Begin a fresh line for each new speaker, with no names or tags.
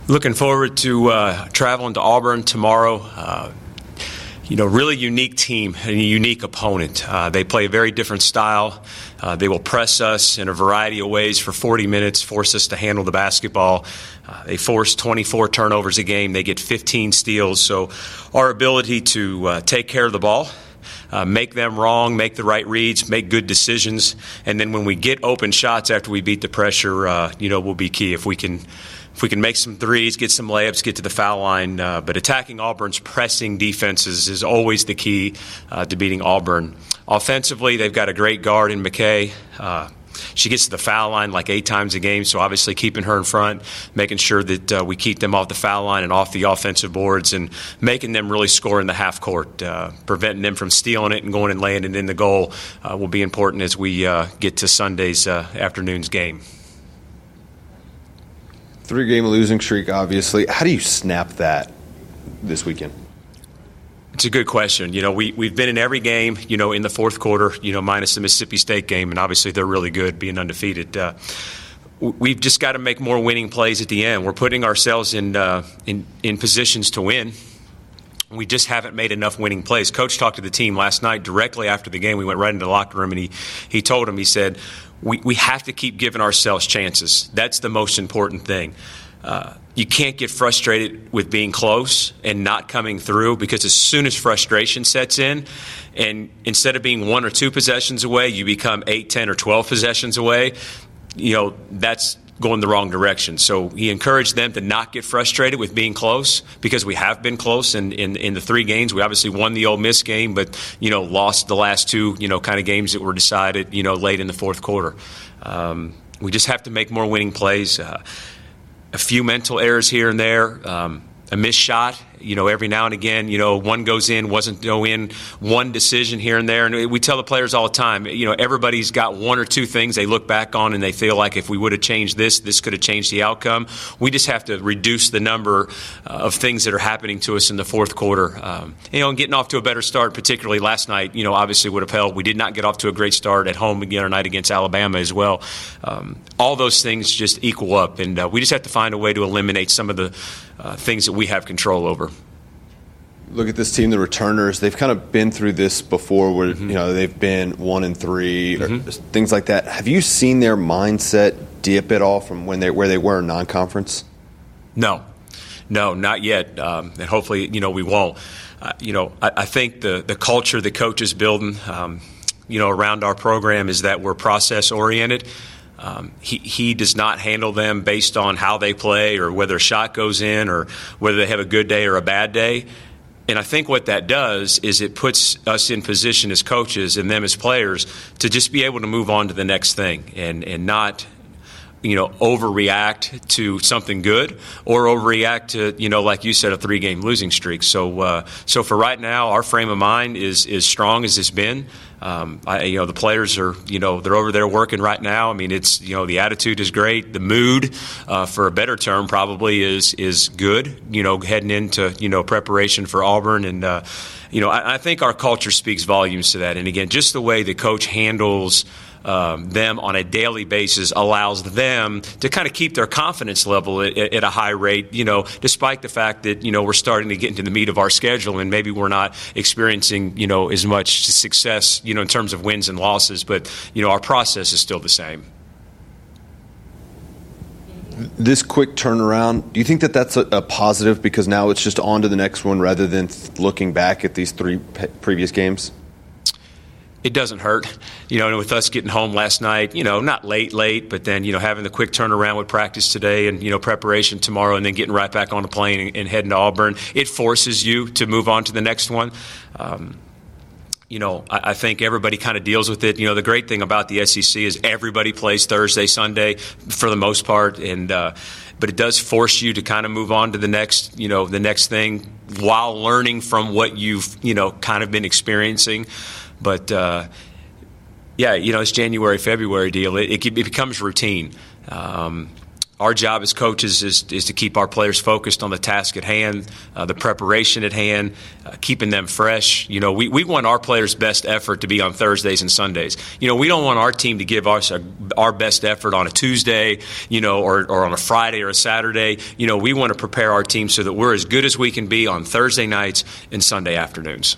Looking forward to traveling to Auburn tomorrow. Really unique team and a unique opponent. They play a very different style. They will press us in a variety of ways for 40 minutes, force us to handle the basketball. They force 24 turnovers a game. They get 15 steals. So our ability to take care of the ball, make them wrong, make the right reads, make good decisions, and then when we get open shots after we beat the pressure, will be key. If we can make some threes, get some layups, get to the foul line. But attacking Auburn's pressing defenses is always the key to beating Auburn. Offensively, they've got a great guard in McKay. She gets to the foul line like 8 times a game, so obviously keeping her in front, making sure that we keep them off the foul line and off the offensive boards, and making them really score in the half court. Preventing them from stealing it and going and laying it in the goal will be important as we get to Sunday's afternoon's game.
3-game losing streak, obviously. How do you snap that this weekend?
It's a good question. We've been in every game, in the fourth quarter, minus the Mississippi State game, and obviously they're really good, being undefeated. We've just got to make more winning plays at the end. We're putting ourselves in positions to win. We just haven't made enough winning plays. Coach talked to the team last night directly after the game. We went right into the locker room, and he told them, he said, we have to keep giving ourselves chances. That's the most important thing. You can't get frustrated with being close and not coming through, because as soon as frustration sets in, and instead of being 1 or 2 possessions away, you become 8, 10, or 12 possessions away, that's going the wrong direction. So he encouraged them to not get frustrated with being close, because we have been close in the 3 games. We obviously won the Ole Miss game, but, lost the last 2, kind of games that were decided, late in the fourth quarter. We just have to make more winning plays. A few mental errors here and there, a missed shot, every now and again, one goes in, wasn't go in, one decision here and there. And we tell the players all the time, everybody's got 1 or 2 things they look back on and they feel like if we would have changed this could have changed the outcome. We just have to reduce the number of things that are happening to us in the fourth quarter. And getting off to a better start, particularly last night, obviously would have helped. We did not get off to a great start at home again tonight against Alabama as well. All those things just equal up, and we just have to find a way to eliminate some of the things that we have control over.
Look at this team, the returners. They've kind of been through this before where, they've been 1-3, or things like that. Have you seen their mindset dip at all from where they were in non-conference?
No, not yet. And hopefully, we won't. I think the culture the coach is building, around our program is that we're process-oriented. He does not handle them based on how they play or whether a shot goes in or whether they have a good day or a bad day. And I think what that does is it puts us in position as coaches and them as players to just be able to move on to the next thing and not, overreact to something good or overreact to, like you said, a 3-game losing streak. So for right now, our frame of mind is as strong as it's been. The players are, they're over there working right now. I mean, it's, the attitude is great. The mood, for a better term, probably is good, heading into, preparation for Auburn. And, I think our culture speaks volumes to that. And again, just the way the coach handles them on a daily basis allows them to kind of keep their confidence level at a high rate, despite the fact that, we're starting to get into the meat of our schedule and maybe we're not experiencing, as much success, in terms of wins and losses, but, our process is still the same.
This quick turnaround, do you think that that's a positive because now it's just on to the next one rather than looking back at these 3 previous games?
It doesn't hurt, and with us getting home last night, not late, but then, having the quick turnaround with practice today and, preparation tomorrow and then getting right back on the plane and heading to Auburn, it forces you to move on to the next one. I think everybody kind of deals with it. The great thing about the SEC is everybody plays Thursday, Sunday for the most part, and but it does force you to kind of move on to the next thing while learning from what you've, kind of been experiencing. But, it's January, February deal. It becomes routine. Our job as coaches is to keep our players focused on the task at hand, the preparation at hand, keeping them fresh. You know, we want our players' best effort to be on Thursdays and Sundays. You know, we don't want our team to give us our best effort on a Tuesday, you know, or on a Friday or a Saturday. You know, we want to prepare our team so that we're as good as we can be on Thursday nights and Sunday afternoons.